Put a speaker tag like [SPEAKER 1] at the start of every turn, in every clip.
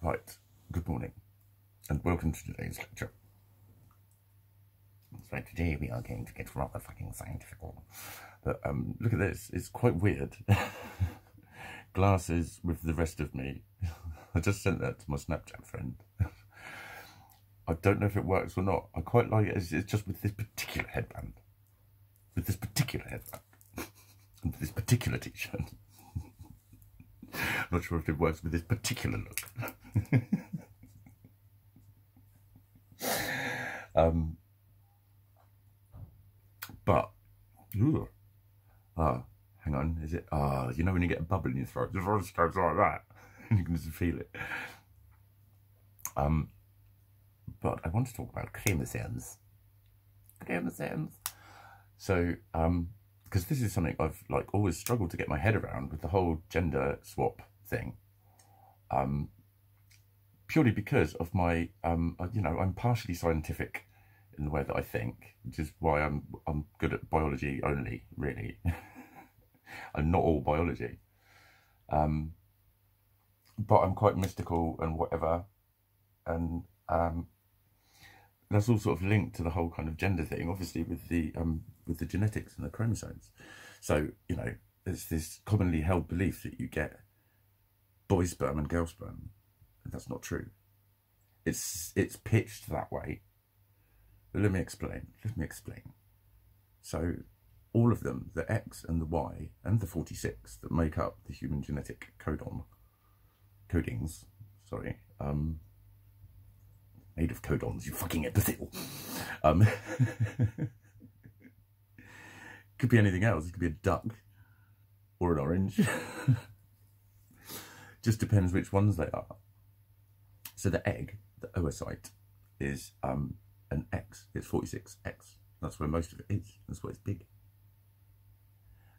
[SPEAKER 1] Right, good morning, and welcome to today's lecture. So today we are going to get rather fucking scientific. But look at this, it's quite weird. Glasses with the rest of me. I just sent that to my Snapchat friend. I don't know if it works or not. I quite like it. It's just with this particular headband. With this particular headband. And with this particular t-shirt. Not sure if it works with this particular look. But, hang on, is it? You know when you get a bubble in your throat, the voice goes like that. You can just feel it. But I want to talk about chromosomes. So, because this is something I've always struggled to get my head around with the whole gender swap thing. Purely because of my, I'm partially scientific in the way that I think, which is why I'm good at biology only, really. I'm not all biology. But I'm quite mystical and whatever. And that's all sort of linked to the whole kind of gender thing, obviously with the genetics and the chromosomes. So, you know, there's this commonly held belief that you get boy sperm and girl sperm. And that's not true. It's pitched that way. But let me explain. So all of them, the X and the Y and the 46 that make up the human genetic codings, made of codons, you fucking imbecile. Could be anything else. It could be a duck or an orange. Just depends which ones they are. So the egg, the oocyte, is an X. It's 46X. That's where most of it is. That's why it's big.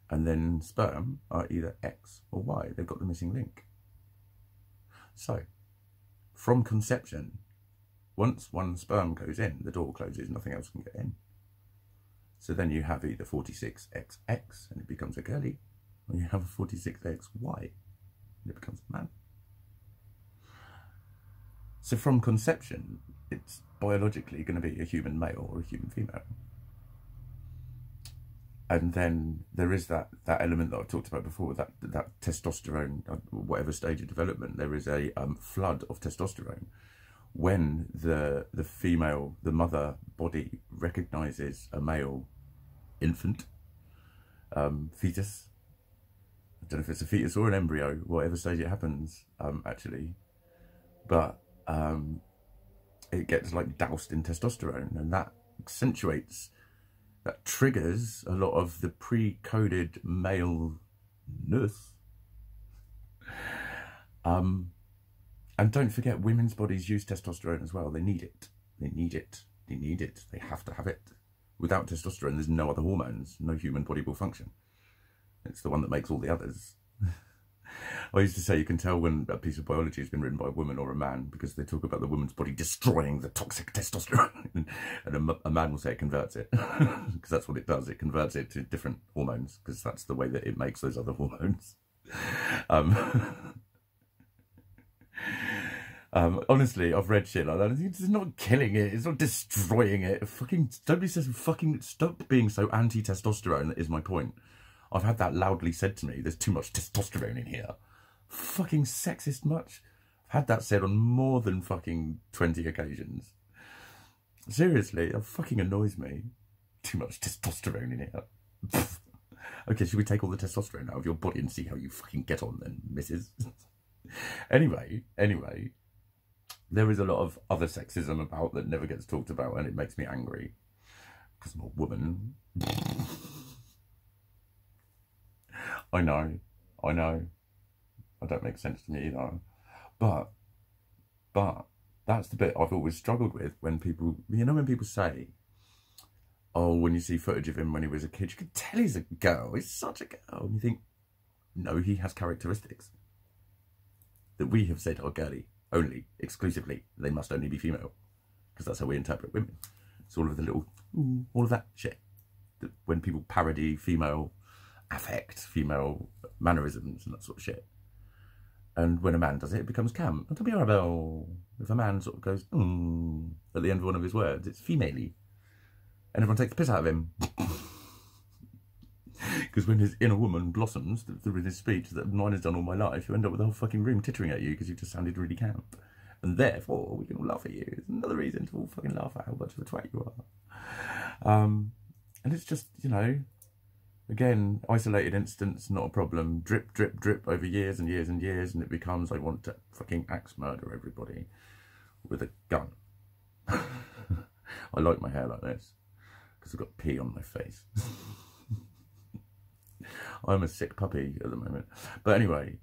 [SPEAKER 1] And then sperm are either X or Y. They've got the missing link. So, from conception, once one sperm goes in, the door closes, nothing else can get in. So then you have either 46XX and it becomes a girlie, or you have a 46XY and it becomes a man. So from conception, it's biologically going to be a human male or a human female. And then there is that element that I've talked about before, that testosterone, whatever stage of development, there is a flood of testosterone when the female, the mother body recognises a male infant, fetus. I don't know if it's a fetus or an embryo, whatever stage it happens, actually. But it gets doused in testosterone, and that accentuates, that triggers a lot of the pre-coded maleness. And don't forget, women's bodies use testosterone as well. They need it. They have to have it. Without testosterone, there's no other hormones. No human body will function. It's the one that makes all the others. I used to say you can tell when a piece of biology has been written by a woman or a man because they talk about the woman's body destroying the toxic testosterone. And a man will say it converts it. Because that's what it does. It converts it to different hormones because that's the way that it makes those other hormones. Honestly, I've read shit like that. It's not killing it. It's not destroying it. Somebody says stop being so anti-testosterone. That is my point. I've had that loudly said to me. There's too much testosterone in here. Fucking sexist much. I've had that said on more than fucking 20 occasions. Seriously, it fucking annoys me. Too much testosterone in here. Okay, should we take all the testosterone out of your body and see how you fucking get on then, missus? Anyway, there is a lot of other sexism about that never gets talked about, and it makes me angry. Because I'm a woman. I know. That don't make sense to me either. But that's the bit I've always struggled with when people, when people say, oh, when you see footage of him when he was a kid, you can tell he's a girl. He's such a girl. And you think, no, he has characteristics that we have said are girly, only, exclusively. They must only be female. Because that's how we interpret women. It's all of the little, all of that shit. That when people parody female affect, female mannerisms and that sort of shit. And when a man does it, it becomes camp. Don't be horrible. If a man sort of goes, at the end of one of his words, it's female-y. And everyone takes the piss out of him. Because when his inner woman blossoms through his speech that mine has done all my life, you end up with the whole fucking room tittering at you because you just sounded really camp. And therefore, we can all laugh at you. It's another reason to all fucking laugh at how much of a twat you are. And it's just, you know, again, isolated instance, not a problem. Drip, drip, drip over years and years and years, and it becomes I want to fucking axe murder everybody with a gun. I like my hair like this because I've got pee on my face. I'm a sick puppy at the moment. But anyway,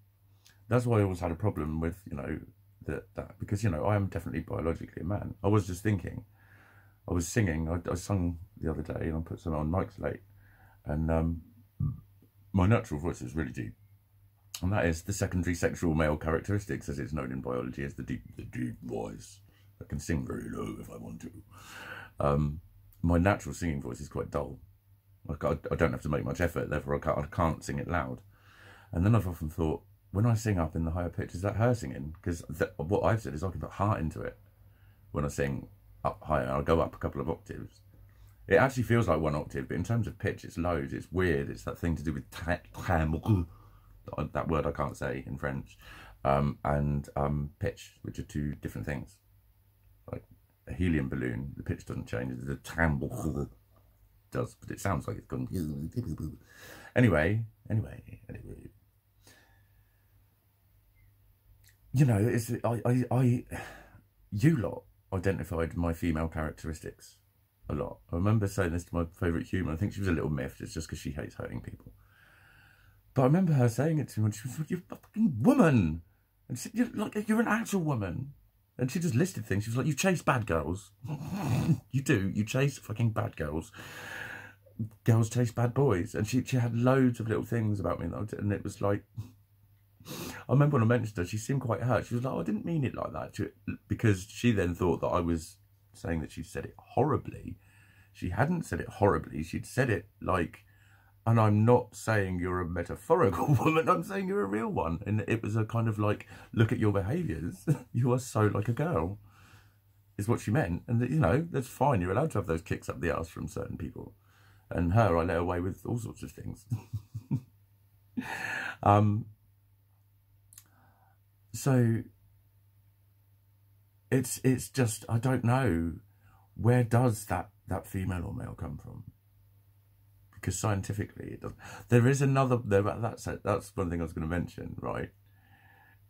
[SPEAKER 1] that's why I always had a problem with, you know, that because, you know, I am definitely biologically a man. I was just thinking, I was singing, I sung the other day and I put some on Mike's late. And my natural voice is really deep. And that is the secondary sexual male characteristics, as it's known in biology, as the deep voice. I can sing very low if I want to. My natural singing voice is quite dull. Like I don't have to make much effort, therefore I can't sing it loud. And then I've often thought, when I sing up in the higher pitch, is that her singing? Because what I've said is I can put heart into it when I sing up higher. I'll go up a couple of octaves. It actually feels like one octave, but in terms of pitch, it's loads. It's weird. It's that thing to do with that word I can't say in French, and pitch, which are two different things. Like a helium balloon, the pitch doesn't change. The timbre does, but it sounds like it's gone. Anyway. You know, it's you lot identified my female characteristics a lot. I remember saying this to my favourite human. I think she was a little miffed. It's just because she hates hurting people. But I remember her saying it to me when she was like, "You're a fucking woman." And she said, you're an actual woman. And she just listed things. She was like, "You chase bad girls." You do. You chase fucking bad girls. Girls chase bad boys. And she had loads of little things about me. And it was like, I remember when I mentioned her, she seemed quite hurt. She was like, "Oh, I didn't mean it like that." Because she then thought that I was saying that she said it horribly. She hadn't said it horribly. She'd said it like, and I'm not saying you're a metaphorical woman, I'm saying you're a real one. And it was a kind of like, look at your behaviours. You are so like a girl, is what she meant. And, you know, that's fine. You're allowed to have those kicks up the arse from certain people. And her, I let away with all sorts of things. So it's just, I don't know, where does that female or male come from? Because scientifically it doesn't. There is another, that's one thing I was going to mention, right?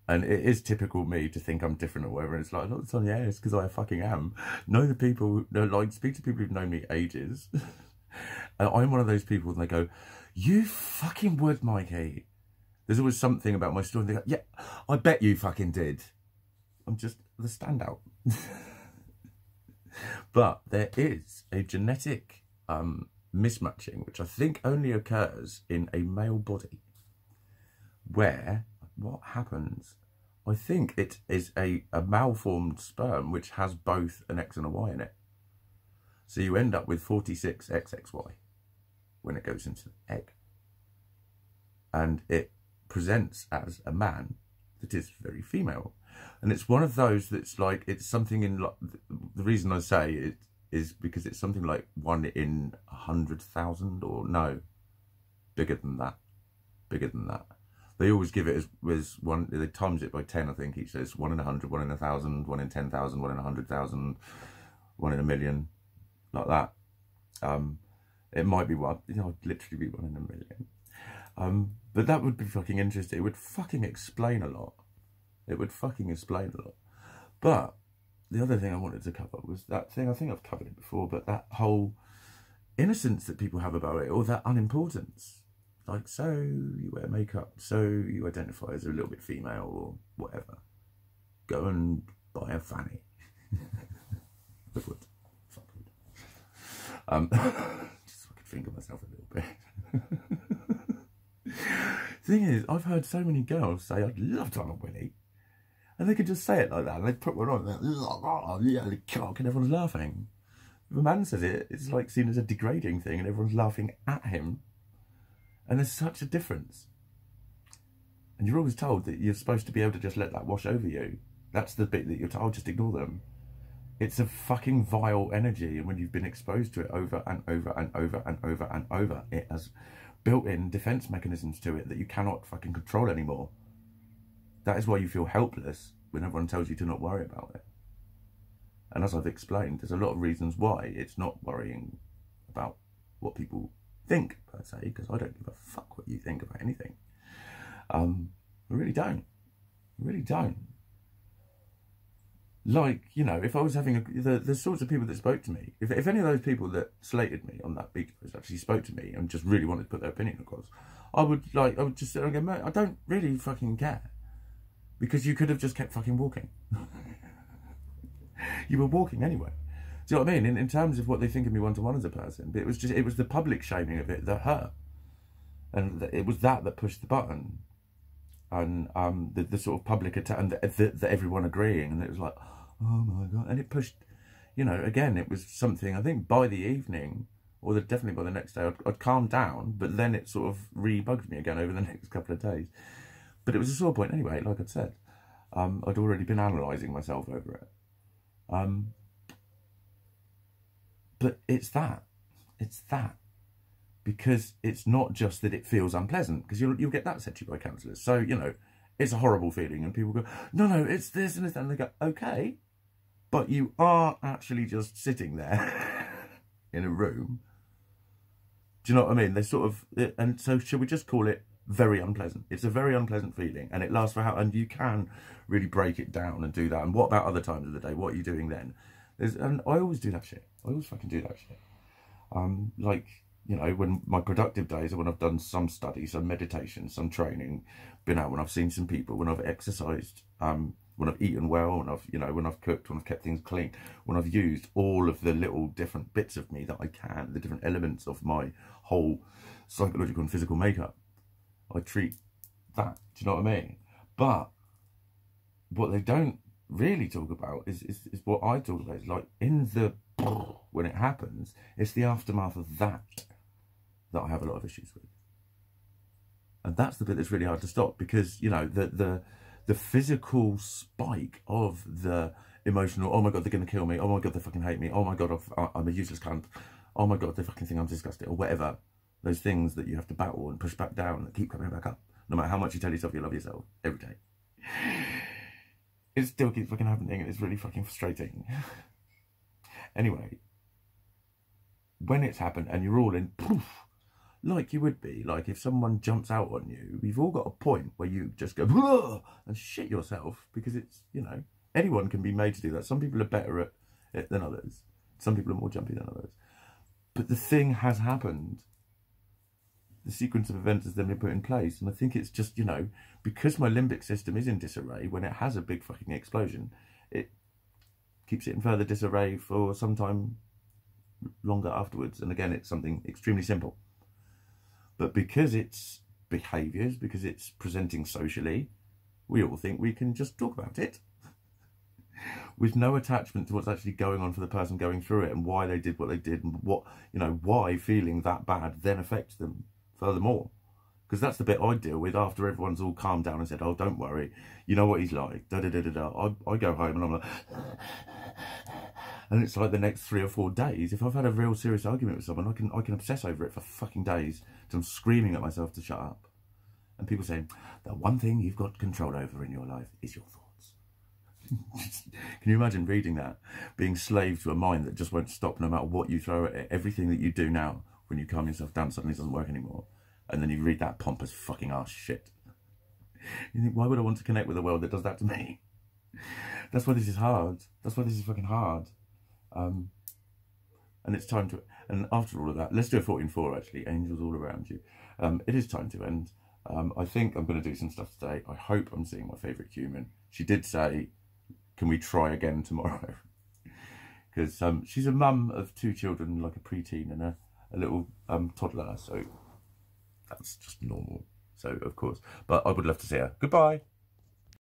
[SPEAKER 1] And it is typical me to think I'm different or whatever. And it's like, no, it's on, yeah, it's because I fucking am. Know the people, like, speak to people who've known me ages. And I'm one of those people and they go, "You fucking would, Mikey." There's always something about my story. And they go, "Yeah, I bet you fucking did." I'm just the standout. But there is a genetic mismatching, which I think only occurs in a male body, where what happens, I think it is a malformed sperm which has both an X and a Y in it. So you end up with 46 XXY when it goes into the egg. And it presents as a man that is very female. And it's one of those that's like, it's something in, like, the reason I say it is because it's something like 1 in 100,000, or no, bigger than that. They always give it as one, they times it by 10, I think each says 1 in 100, 1 in 1,000, 1 in 10,000, 1 in 100,000, 1 in a million, like that. It might be one, you know, literally be 1 in a million. But that would be fucking interesting. It would fucking explain a lot. It would fucking explain a lot. But the other thing I wanted to cover was that thing, I think I've covered it before, but that whole innocence that people have about it, or that unimportance. Like, so you wear makeup, so you identify as a little bit female or whatever. Go and buy a fanny. I would. Fuck would. Just so I could finger myself a little bit. Thing is, I've heard so many girls say, "I'd love to have a willy." And they could just say it like that, and they put one on, and oh, yeah, the cock, and everyone's laughing. If a man says it, it's like seen as a degrading thing, and everyone's laughing at him. And there's such a difference. And you're always told that you're supposed to be able to just let that wash over you. That's the bit that you're told, just ignore them. It's a fucking vile energy, and when you've been exposed to it over and over and over and over and over, it has built-in defense mechanisms to it that you cannot fucking control anymore. That is why you feel helpless when everyone tells you to not worry about it. And as I've explained, there's a lot of reasons why it's not worrying about what people think, per se, because I don't give a fuck what you think about anything. I really don't. I really don't. Like, you know, if I was having the sorts of people that spoke to me, if any of those people that slated me on that beach post actually spoke to me and just really wanted to put their opinion across, I would just sit there and go, mate, I don't really fucking care. Because you could have just kept fucking walking. You were walking anyway. Do you know what I mean? In terms of what they think of me one-to-one as a person, but it was the public shaming of it that hurt. And it was that pushed the button. And the sort of public attack, and the everyone agreeing, and it was like, oh my God. And it pushed, you know, again, it was something, I think by the evening, or definitely by the next day, I'd calmed down, but then it sort of re-bugged me again over the next couple of days. But it was a sore point anyway, like I'd said. I'd already been analysing myself over it. But it's that. Because it's not just that it feels unpleasant, because you'll get that said to you by counsellors. So, you know, it's a horrible feeling, and people go, no, it's this and this, and they go, okay, but you are actually just sitting there in a room. Do you know what I mean? They sort of, and so should we just call it very unpleasant? It's a very unpleasant feeling, and it lasts for and you can really break it down and do that. And what about other times of the day? What are you doing then? And I always do that shit. I always fucking do that shit. Like, you know, when my productive days are when I've done some study, some meditation, some training, been out, when I've seen some people, when I've exercised, when I've eaten well, when I've, you know, when I've cooked, when I've kept things clean, when I've used all of the little different bits of me that I can, the different elements of my whole psychological and physical makeup, I treat that. Do you know what I mean? But what they don't really talk about is what I talk about. Is like in the when it happens, it's the aftermath of that I have a lot of issues with, and that's the bit that's really hard to stop, because, you know, the physical spike of the emotional, oh my God, they're going to kill me, oh my God, they fucking hate me, oh my God, I'm a useless cunt, oh my God, they fucking think I'm disgusting, or whatever, those things that you have to battle and push back down that keep coming back up, no matter how much you tell yourself you love yourself every day. It still keeps fucking happening, and it's really fucking frustrating. Anyway, when it's happened and you're all in poof, like you would be, like if someone jumps out on you, we've all got a point where you just go "Whoa!" and shit yourself, because it's, you know, anyone can be made to do that. Some people are better at it than others. Some people are more jumpy than others. But the thing has happened. The sequence of events has then been put in place. And I think it's just, you know, because my limbic system is in disarray, when it has a big fucking explosion, it keeps it in further disarray for some time longer afterwards. And again, it's something extremely simple. But because it's behaviours, because it's presenting socially, we all think we can just talk about it with no attachment to what's actually going on for the person going through it, and why they did what they did, and what, you know, why feeling that bad then affects them furthermore. Because that's the bit I deal with after everyone's all calmed down and said, oh, don't worry, you know what he's like, da-da-da-da-da. I go home and I'm like, and it's like the next 3 or 4 days, if I've had a real serious argument with someone, I can obsess over it for fucking days, till I'm screaming at myself to shut up. And people saying, the one thing you've got control over in your life is your thoughts. Can you imagine reading that? Being slave to a mind that just won't stop no matter what you throw at it. Everything that you do now, when you calm yourself down, suddenly doesn't work anymore. And then you read that pompous fucking ass shit. You think, why would I want to connect with a world that does that to me? That's why this is hard. That's why this is fucking hard. And it's time to, and after all of that, let's do a 14-4 actually, angels all around you. It is time to end. I think I'm going to do some stuff today. I hope I'm seeing my favourite human. She did say, can we try again tomorrow? Because she's a mum of 2 children, like a preteen and a little toddler, so that's just normal. So, of course, but I would love to see her. Goodbye.